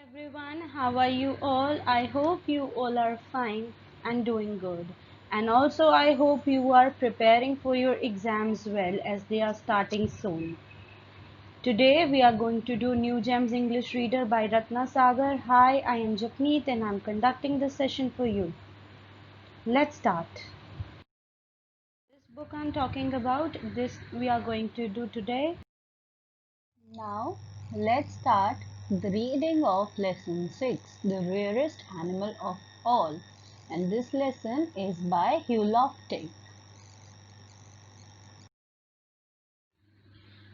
Everyone, how are you all? I hope you all are fine and doing good. And also, I hope you are preparing for your exams well as they are starting soon. Today, we are going to do New Gems English Reader by Ratna Sagar. Hi, I am Japneet and I'm conducting this session for you. Let's start. This book I'm talking about, this we are going to do today. Now, let's start the reading of lesson 6, The Rarest Animal of All. And this lesson is by Hugh Lofting.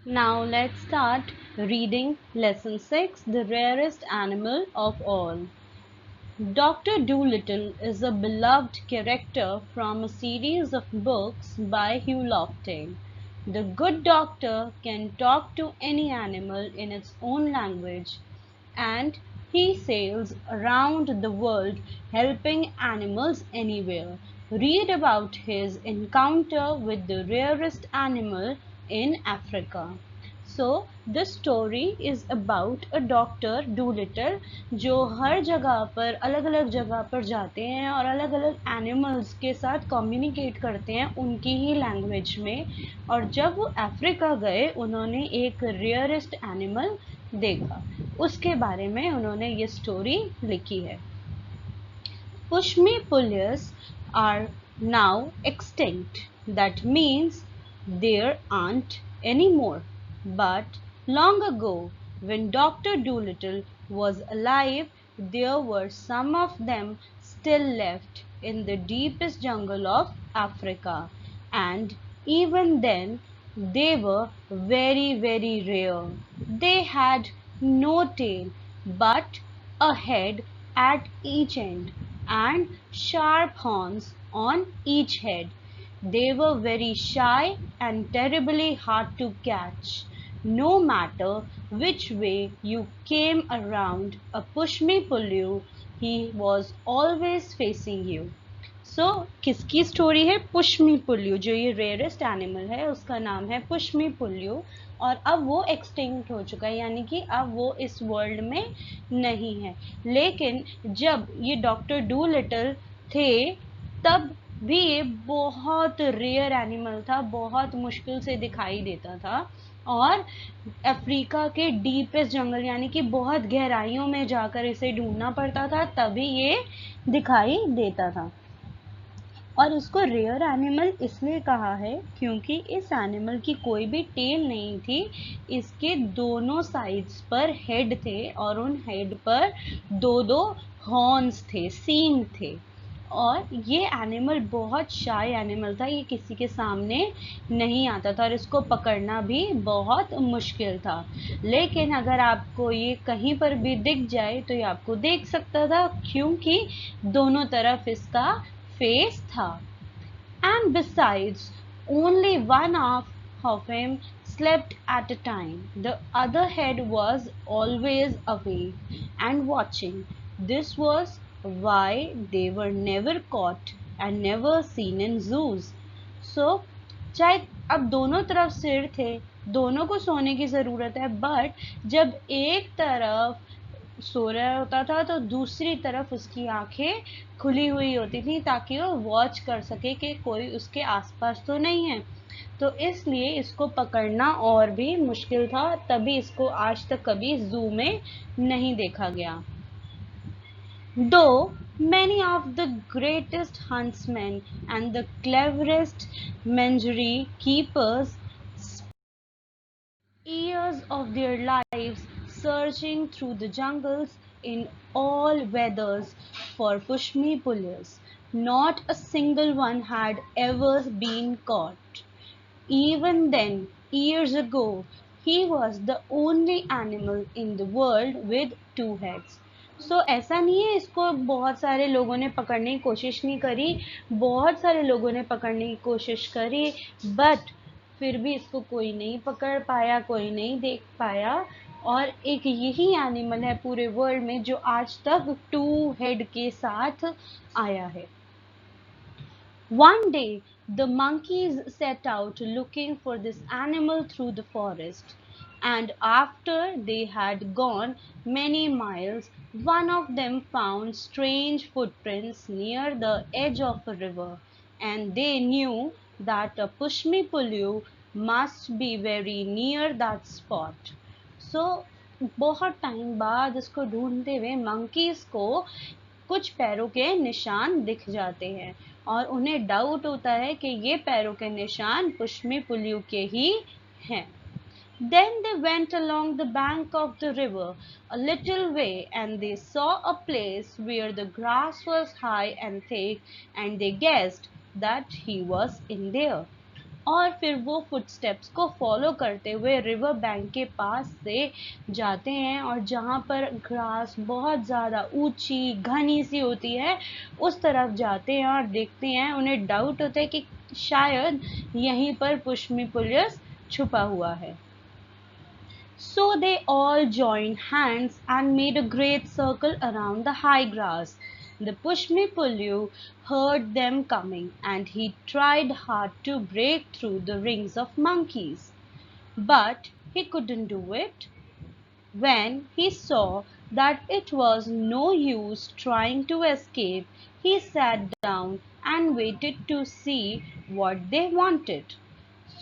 Now, let's start reading lesson 6, The Rarest Animal of All. Dr. Dolittle is a beloved character from a series of books by Hugh Lofting. The good doctor can talk to any animal in its own language, and he sails around the world helping animals anywhere. Read about his encounter with the rarest animal in Africa. So this story is about a doctor Dolittle जो हर जगह पर अलग अलग जगह पर जाते हैं और अलग अलग एनिमल्स के साथ कम्युनिकेट करते हैं उनकी ही लैंग्वेज में। और जब वो अफ्रीका गए उन्होंने एक रेयरेस्ट एनिमल देखा, उसके बारे में उन्होंने ये स्टोरी लिखी है। Pushmi-Pullets are now extinct. That means there aren't any more. But long ago, when Dr. Dolittle was alive, there were some of them still left in the deepest jungle of Africa. And even then, they were very rare. They had no tail, but a head at each end and sharp horns on each head. They were very shy and terribly hard to catch. No matter which way you came around a push-me-pull-you, he was always facing you. सो किसकी story है? पुष्मी पुल्लू, जो ये rarest animal है उसका नाम है पुष्मी पुल्लू और अब वो एक्सटिंक्ट हो चुका है, यानी कि अब वो इस वर्ल्ड में नहीं है। लेकिन जब ये डॉक्टर डूलिटल थे तब भी ये बहुत रेयर एनिमल था, बहुत मुश्किल से दिखाई देता था और अफ्रीका के डीपेस्ट जंगल यानी कि बहुत गहराइयों में जाकर इसे ढूंढना पड़ता था, तभी ये दिखाई देता था। और उसको रेयर एनिमल इसलिए कहा है क्योंकि इस एनिमल की कोई भी टेल नहीं थी, इसके दोनों साइड्स पर हेड थे और उन हेड पर दो दो हॉर्न्स थे, सींग थे। और ये एनिमल बहुत शाय एनिमल था, ये किसी के सामने नहीं आता था और इसको पकड़ना भी बहुत मुश्किल था। लेकिन अगर आपको ये कहीं पर भी दिख जाए तो ये आपको देख सकता था क्योंकि दोनों तरफ इसका face था। And besides, only one half of him slept at a time. The other head was always awake and watching. This was why they were never caught and never seen in zoos. So, चाहे अब दोनों तरफ सिर थे, दोनों को सोने की ज़रूरत है, बट जब एक तरफ सो रहा होता था तो दूसरी तरफ उसकी आंखें खुली हुई होती थी ताकि वो वॉच कर सके कि कोई उसके आसपास तो नहीं है। तो इसलिए इसको पकड़ना और भी मुश्किल था, तभी इसको आज तक कभी जू में नहीं देखा गया। Though many of the greatest huntsmen and the cleverest menagerie keepers years of their lives searching through the jungles in all weathers for pushmi pullets. Not a single one had ever been caught. Even then, years ago, he was the only animal in the world with two heads. So ऐसा नहीं है इसको बहुत सारे लोगों ने पकड़ने की कोशिश नहीं करी, बहुत सारे लोगों ने पकड़ने की कोशिश करी, बट फिर भी इसको कोई नहीं पकड़ पाया, कोई नहीं देख पाया। और एक यही एनिमल है पूरे वर्ल्ड में जो आज तक टू हेड के साथ आया है। One day, the monkeys set out looking for this animal through the forest. And after they had gone many miles, one of them found strange footprints near the edge of a river, and they knew that a Pushmi-Pullu must be very near that spot. So बहुत time बाद उसको ढूंढते हुए monkeys को कुछ पैरों के निशान दिख जाते हैं और उन्हें डाउट होता है कि ये पैरों के निशान पुष्मी पुलियू के ही हैं। Then they went along the bank of the river a little way, and they saw a place where the grass was high and thick, and they guessed that he was in there. और फिर वो footsteps को follow करते हुए river bank के पास से जाते हैं और जहाँ पर ग्रास बहुत ज़्यादा ऊंची घनी सी होती है उस तरफ जाते हैं और देखते हैं। उन्हें डाउट होता है कि शायद यहीं पर पुष्मी पुलिस छुपा हुआ है। So they all joined hands and made a great circle around the high grass. The Pushmi-Pullu heard them coming, and he tried hard to break through the rings of monkeys. But he couldn't do it. When he saw that it was no use trying to escape, he sat down and waited to see what they wanted.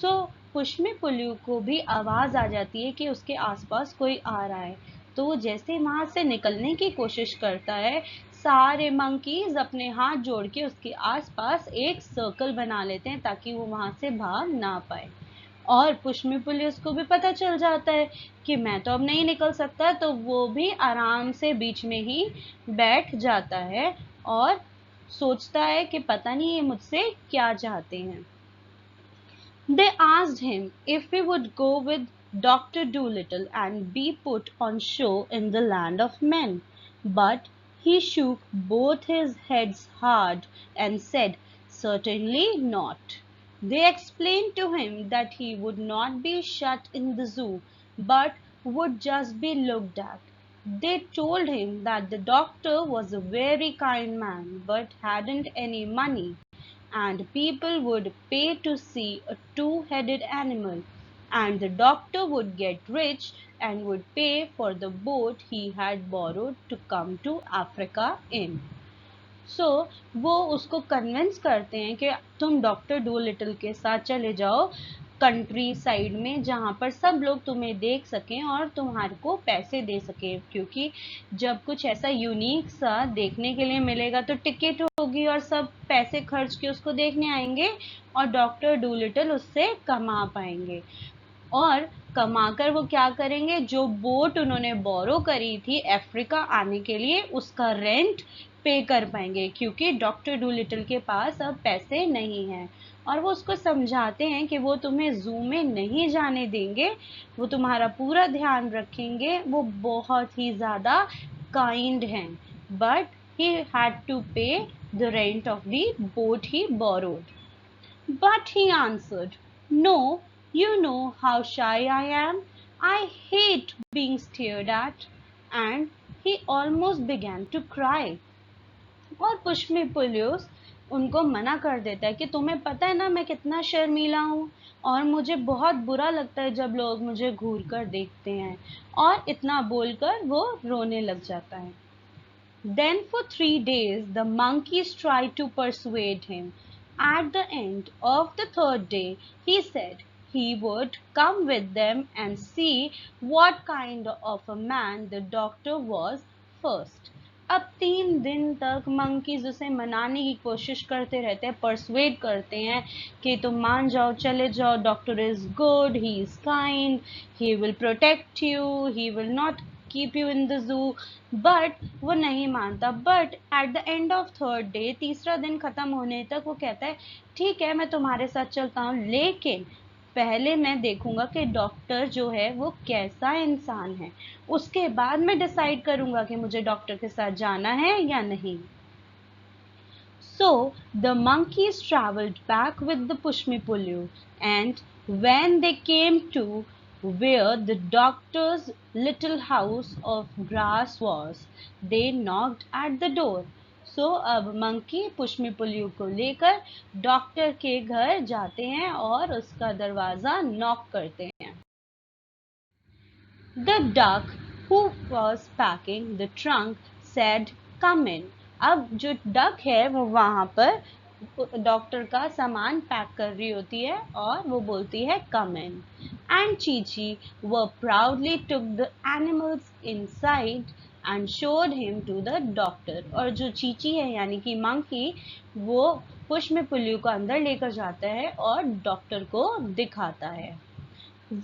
So पुष्मी Pullu को भी आवाज आ जाती है कि उसके आसपास कोई आ रहा है, तो वो जैसे वहां से निकलने की कोशिश करता है, सारे मंकीज अपने हाथ जोड़ के उसके आसपास एक सर्कल बना लेते हैं ताकि वो वहां से भाग ना पाए। और पुष्मी पुलिस को भी पता चल जाता है कि मैं तो अब नहीं निकल सकता, तो वो भी आराम से बीच में ही बैठ जाता है और सोचता है कि पता नहीं ये मुझसे क्या चाहते हैं। They asked him if he would go with Dr. Dolittle and be put on show in the land of men, but he shook both his heads hard and said, "Certainly not." They explained to him that he would not be shut in the zoo, but would just be looked at. They told him that the doctor was a very kind man, but hadn't any money, and people would pay to see a two-headed animal, and the doctor would get rich and would pay for the boat he had borrowed to come to Africa in. So वो उसको convince करते हैं कि तुम doctor Dolittle के साथ चले जाओ कंट्री साइड में, जहाँ पर सब लोग तुम्हें देख सकें और तुम्हारे को पैसे दे सकें, क्योंकि जब कुछ ऐसा यूनिक सा देखने के लिए मिलेगा तो टिकट होगी और सब पैसे खर्च के उसको देखने आएंगे और डॉक्टर डूलिटल उससे कमा पाएंगे। और कमाकर वो क्या करेंगे, जो बोट उन्होंने बोरो करी थी अफ्रीका आने के लिए उसका रेंट पे कर पाएंगे, क्योंकि डॉक्टर डूलिटल के पास अब पैसे नहीं हैं। और वो उसको समझाते हैं कि वो तुम्हें जू में नहीं जाने देंगे, वो तुम्हारा पूरा ध्यान रखेंगे, वो बहुत ही ज़्यादा काइंड हैं, but he had to pay the rent of the boat he borrowed. But he answered, "No, you know how shy I am. I hate being stared at." And he almost began to cry. और पुष्मी police उनको मना कर देता है कि तुम्हें पता है ना मैं कितना शर्मीला हूँ और मुझे बहुत बुरा लगता है जब लोग मुझे घूर कर देखते हैं, और इतना बोलकर वो रोने लग जाता है। Then for 3 days the monkeys tried to persuade him. At the end of the third day, he said he would come with them and see what kind of a man the doctor was first. अब 3 दिन तक monkeys उसे मनाने की कोशिश करते रहते हैं, परसुएड करते हैं कि तुम मान जाओ, चले जाओ, doctor is good, he is kind, he will protect you, he will not keep you in the zoo, but वो नहीं मानता। But at the end of third day, तीसरा दिन खत्म होने तक वो कहता है ठीक है मैं तुम्हारे साथ चलता हूँ, लेकिन पहले मैं देखूंगा कि डॉक्टर जो है वो कैसा इंसान है, उसके बाद मैं डिसाइड करूंगा कि मुझे डॉक्टर के साथ जाना है या नहीं। So the monkeys traveled back with the Pushmi-Pullu, and when they came to where the doctor's little house of grass was, they knocked at the door. So अब मंकी पुष्मी पुलियू को लेकर डॉक्टर के घर जाते हैं और उसका दरवाजा नॉक करते हैं। The duck who was packing the trunk said, "Come in." अब जो डक है वो वहां पर डॉक्टर का सामान पैक कर रही होती है और वो बोलती है, "Come in." And Chichi were proudly took the animals inside and showed him to the doctor. और जो चीची है यानी कि मंकी, वो पुष्पमिपुल्लू को अंदर लेकर जाता है और डॉक्टर को दिखाता है।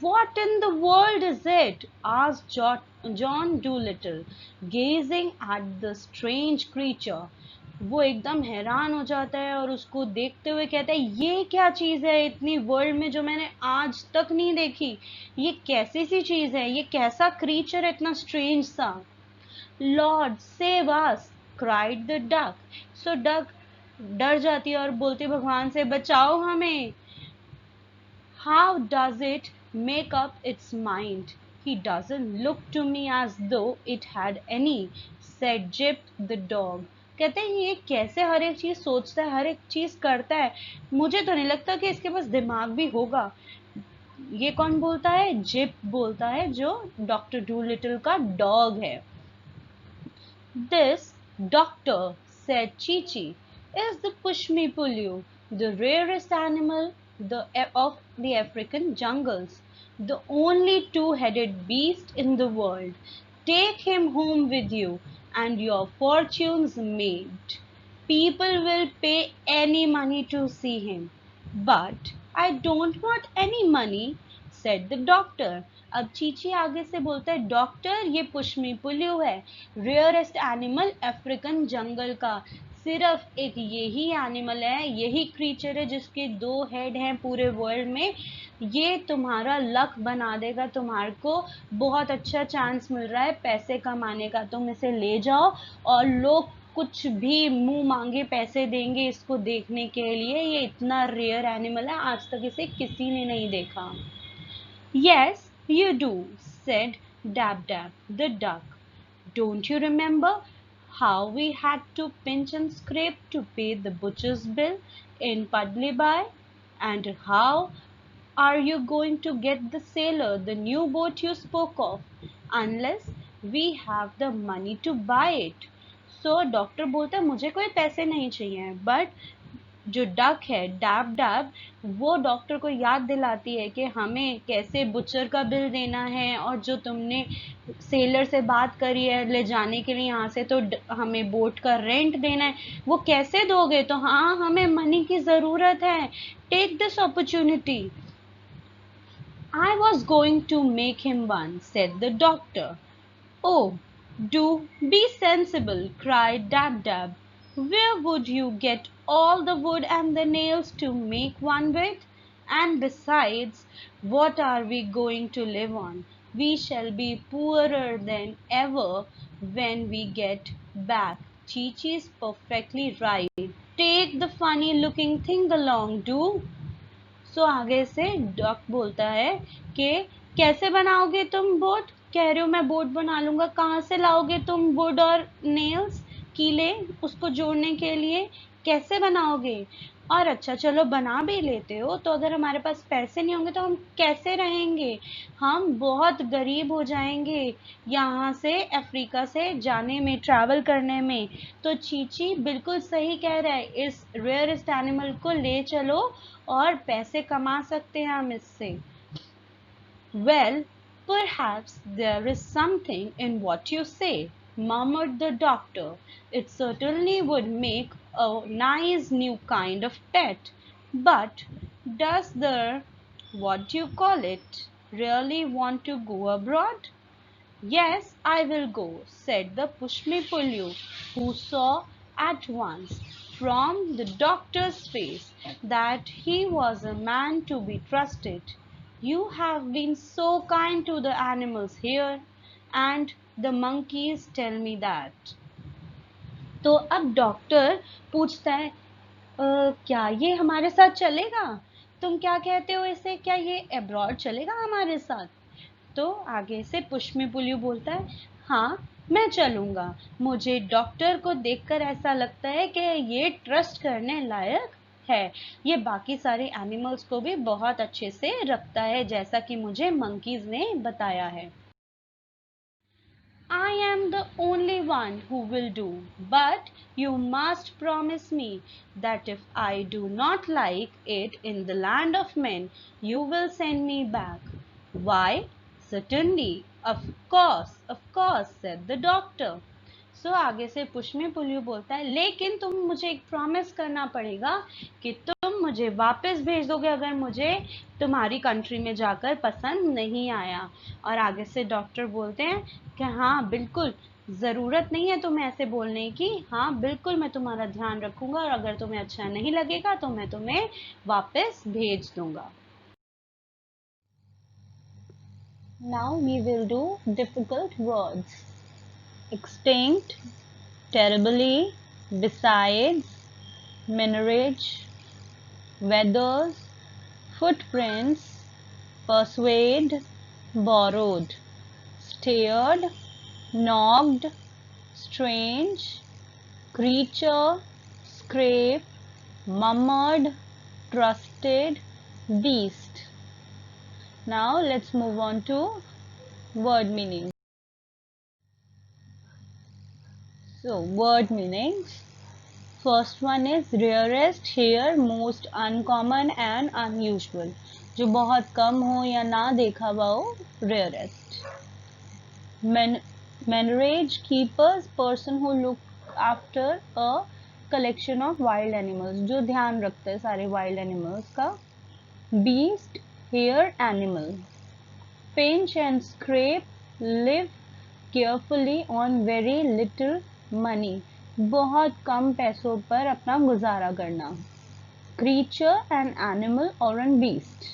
"What in the world is it?" asked John Dolittle, gazing at the strange creature. वो एकदम हैरान हो जाता है और उसको देखते हुए कहता है, ये क्या चीज़ है इतनी वर्ल्ड में जो मैंने आज तक नहीं देखी? ये कैसी सी चीज़ है? ये कैसा क्रीचर है इतना स्ट्रेंज सा? "Lord, save us!" cried the duck. So duck डर जाती है और बोलती है भगवान से, बचाओ हमें। "How does it make up its mind? He doesn't look to me as though it had any," said Jip the dog. कहते हैं ये कैसे हर एक चीज सोचता है, हर एक चीज करता है, मुझे तो नहीं लगता कि इसके पास दिमाग भी होगा। ये कौन बोलता है? जिप बोलता है, जो डॉक्टर डूलिटल का डॉग है। "This, doctor," said Chi-Chi, "is the Pushmi-Pullu, the rarest animal of the African jungles, the only two-headed beast in the world. Take him home with you, and your fortune's made. People will pay any money to see him." "But I don't want any money," said the doctor. अब चीची आगे से बोलता है, doctor ये पुष्मिपुल्लू है, rarest animal African जंगल का, सिर्फ एक यही एनिमल है, यही क्रीचर है जिसके 2 हेड हैं पूरे वर्ल्ड में। ये तुम्हारा लक बना देगा, तुम्हारे को बहुत अच्छा चांस मिल रहा है पैसे कमाने का, तुम इसे ले जाओ और लोग कुछ भी मुंह मांगे पैसे देंगे इसको देखने के लिए। ये इतना रेयर एनिमल है, आज तक इसे किसी ने नहीं देखा। "Yes, you do," said Dab Dab the duck. "Don't you remember how we had to pinch and scrape to pay the butcher's bill in Padlibai? And how are you going to get the sailor the new boat you spoke of, unless we have the money to buy it?" So doctor बोलता है मुझे कोई पैसे नहीं चाहिए, but जो duck है dab dab, वो डॉक्टर को याद दिलाती है कि हमें कैसे बुचर का बिल देना है, और जो तुमने सेलर से बात करी है ले जाने के लिए यहाँ से, तो हमें बोट का रेंट देना है, वो कैसे दोगे? तो हाँ, हमें मनी की ज़रूरत है, take this opportunity. "I was going to make him one," said the doctor. "Oh, do be sensible," cried Dab Dab. "Where would you get all the wood and the nails to make one with? And besides, what are we going to live on? We shall be poorer than ever when we get back." Chi-Chi is perfectly right. "Take the funny looking thing along, do." सो आगे से dock बोलता है कि कैसे बनाओगे तुम boat? कह रहे हो मैं बोट बना लूंगा, कहाँ से लाओगे तुम वुड और नेल्स, कीले, उसको जोड़ने के लिए? कैसे बनाओगे? और अच्छा चलो बना भी लेते हो, तो अगर हमारे पास पैसे नहीं होंगे तो हम कैसे रहेंगे? हम बहुत गरीब हो जाएंगे यहाँ से अफ्रीका से जाने में, ट्रैवल करने में। तो चीची बिल्कुल सही कह रहा है, इस रेयरेस्ट एनिमल को ले चलो और पैसे कमा सकते हैं हम इससे। "Well, perhaps there is something in what you say," murmured the doctor. "It certainly would make a nice new kind of pet. But does the, what do you call it, really want to go abroad?" "Yes, I will go," said the Pushmi-Pullu, who saw at once from the doctor's face that he was a man to be trusted. "You have been so kind to the animals here, and the monkeys tell me that." तो अब doctor पूछता है, क्या ये हमारे साथ चलेगा? तुम क्या कहते हो इसे, क्या ये अब्रॉड चलेगा हमारे साथ? तो आगे से पुष्मिपुल्यू बोलता है, हाँ मैं चलूँगा, मुझे डॉक्टर को देखकर ऐसा लगता है कि ये ट्रस्ट करने लायक है, ये बाकी सारे एनिमल्स को भी बहुत अच्छे से रखता है, जैसा कि मुझे मंकीज़ ने बताया है। I am the only one who will do, but you must promise me that if I do not like it in the land of men, you will send me back. Why? Certainly, of course, said the doctor. आगे से पुष्मी पुल्लू बोलता है, लेकिन तुम मुझे एक promise करना पड़ेगा कि तुम मुझे वापस भेज दोगे अगर मुझे तुम्हारी कंट्री में जाकर पसंद नहीं आया। और आगे से डॉक्टर बोलते हैं कि हाँ बिल्कुल, ज़रूरत नहीं है तुम्हें ऐसे बोलने की, हाँ बिल्कुल मैं तुम्हारा ध्यान रखूंगा और अगर तुम्हें अच्छा नहीं लगेगा तो मैं तुम्हें वापस भेज दूंगा। Now we will do difficult words. Extinct, terribly, besides, mineral, weathers, footprints, persuade, borrowed, stared, knocked, strange, creature, scrape, murmured, trusted, beast. Now let's move on to word meaning. So word meanings. First one is rarest, here, most uncommon and unusual. जो बहुत कम हो या ना देखा हुआ हो, rarest. Menorage, keepers, person who look after a collection of wild animals, जो ध्यान रखते हैं सारे wild animals का. Beast, here, animal. Pinch and scrape, live carefully on very little money, बहुत कम पैसों पर अपना गुजारा करना. Creature, an animal or a beast.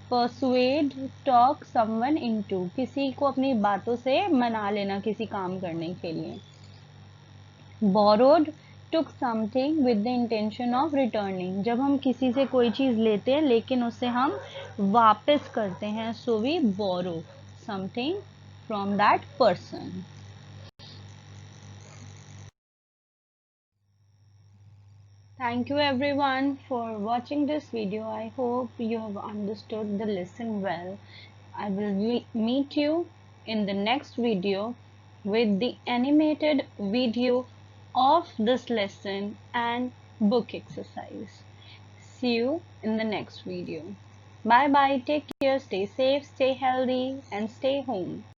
Persuade, talk someone into, किसी को अपनी बातों से मना लेना किसी काम करने के लिए. Borrowed, took something with the intention of returning, जब हम किसी से कोई चीज़ लेते हैं लेकिन उसे हम वापस करते हैं, so we borrow something from that person. Thank you everyone for watching this video. I hope you have understood the lesson well. I will meet you in the next video with the animated video of this lesson and book exercise. See you in the next video. Bye bye. Take care. Stay safe, stay healthy and stay home.